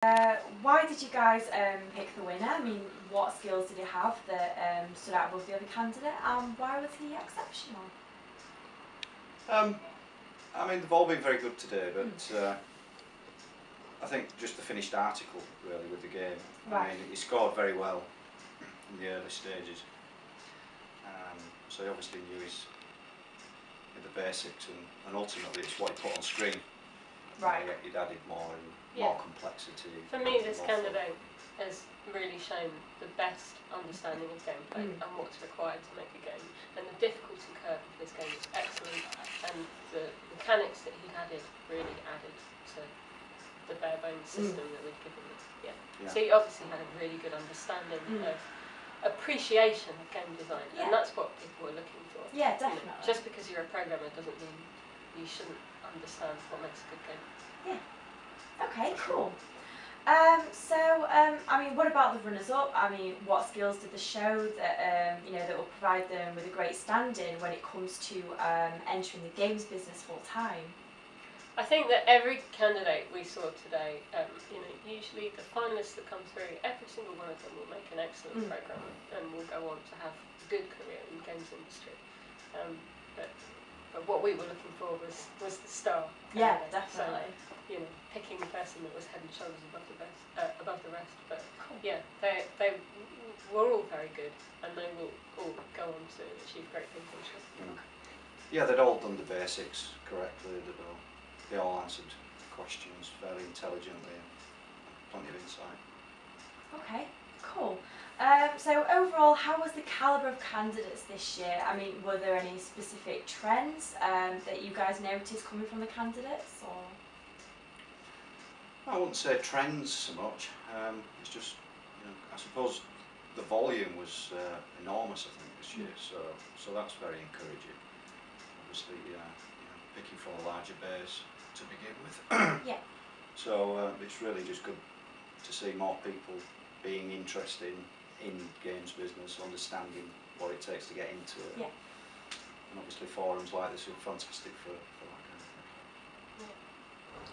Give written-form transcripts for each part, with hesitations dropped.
Why did you guys pick the winner? I mean, what skills did he have that stood out above the other candidate, and why was he exceptional? I mean, they've all been very good today, but I think just the finished article really with the game. Right. I mean, he scored very well in the early stages, so he obviously knew the basics, and ultimately it's what he put on screen. Right. He'd added more complexity. For me, this candidate has really shown the best understanding of gameplay and what's required to make a game. And the difficulty curve of this game is excellent, and the mechanics that he'd added really added to the bare bones system that we'd given him. Yeah. So he obviously had a really good understanding of appreciation of game design, and that's what people are looking for. Yeah, definitely. You know, just because you're a programmer doesn't mean you shouldn't understand what makes a good game. Yeah. Okay, cool. I mean, what about the runners-up? I mean, what skills did they show that that will provide them with a great standing when it comes to entering the games business full time? I think that every candidate we saw today, usually the finalists that come through, every single one of them will make an excellent programmer and will go on to have a good career in the games industry. But what we were looking for was the star. Yeah, definitely. So, picking the person that was head and shoulders above the rest. But yeah, they were all very good, and they will all go on to achieve great things, I'm sure. Yeah, they'd all done the basics correctly. They all answered questions fairly intelligently and plenty of insight. Okay, cool. So overall, how was the calibre of candidates this year? I mean, were there any specific trends that you guys noticed coming from the candidates, or? I wouldn't say trends so much. It's just, I suppose the volume was enormous, I think, this year. So that's very encouraging. Obviously, picking from a larger base to begin with. Yeah. So it's really just good to see more people being interested in games business, understanding what it takes to get into it. Yeah. And obviously forums like this are fantastic for that kind of thing.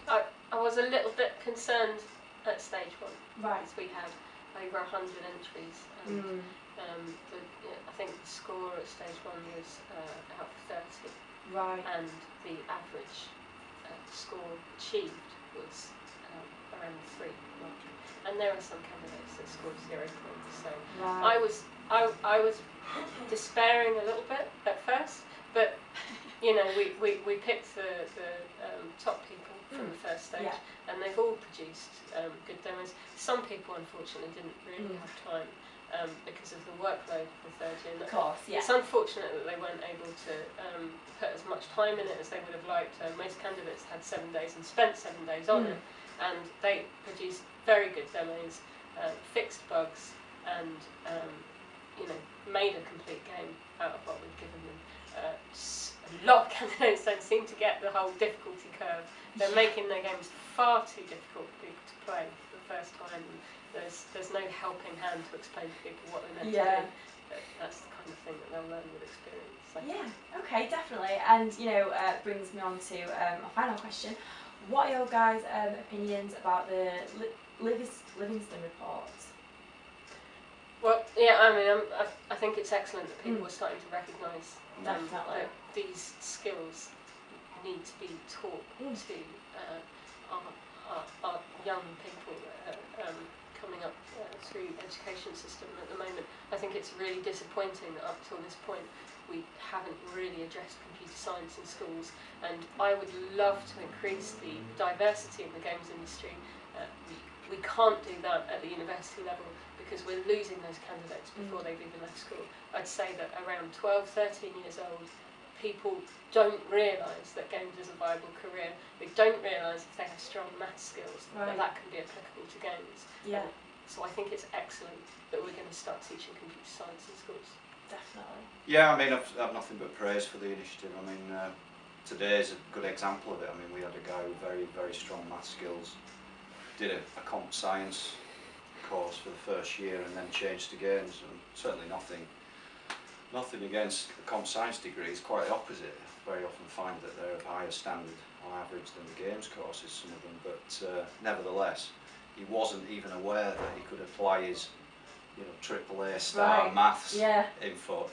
Yeah. I was a little bit concerned at stage one, right, because we had over 100 entries, and I think the score at stage one was out of 30, right, and the average score achieved was around 3. And there are some candidates that scored 0 points, so right. I was despairing a little bit at first, but we picked the top people from the first stage, and they've all produced good demos. Some people unfortunately didn't really have time because of the workload for third year. Of course, yeah. It's unfortunate that they weren't able to put as much time in it as they would have liked. Most candidates had 7 days and spent 7 days on it, and they produced very good demos, fixed bugs, and made a complete game out of what we'd given them. A lot of candidates don't seem to get the whole difficulty curve. They're making their games far too difficult for people to play the first time. There's no helping hand to explain to people what they're meant to do. But that's the kind of thing that they'll learn with experience. So. Yeah, okay, definitely. And brings me on to a final question. What are your guys' opinions about the Livingston report? Well, yeah, I mean, I think it's excellent that people are starting to recognise that these skills need to be taught to our young people coming up through the education system at the moment. I think it's really disappointing that up till this point we haven't really addressed computer science in schools, and I would love to increase the diversity in the games industry. We can't do that at the university level because we're losing those candidates before they've even left school. I'd say that around 12, 13 years old, people don't realise that games is a viable career. They don't realise if they have strong maths skills that can be applicable to games. Yeah. So I think it's excellent that we're going to start teaching computer science in schools. Definitely. Yeah, I mean, I've nothing but praise for the initiative. I mean, today is a good example of it. I mean, we had a guy with very, very strong maths skills, did a comp science course for the first year and then changed to games, and certainly nothing against the comp science degrees, quite the opposite. I very often find that they're of higher standard on average than the games courses, some of them, but nevertheless he wasn't even aware that he could apply his, you know, AAA star Right. maths Yeah. info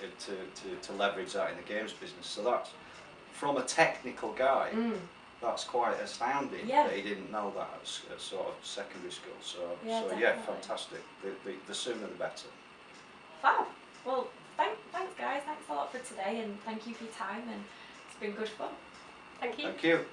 to leverage that in the games business. So that's, from a technical guy, that's quite astounding Yeah. that he didn't know that at sort of secondary school. So Yeah, so definitely. fantastic. The sooner the better. Fab. Well, thanks guys. Thanks a lot for today, and thank you for your time, and it's been good fun. Thank you. Thank you.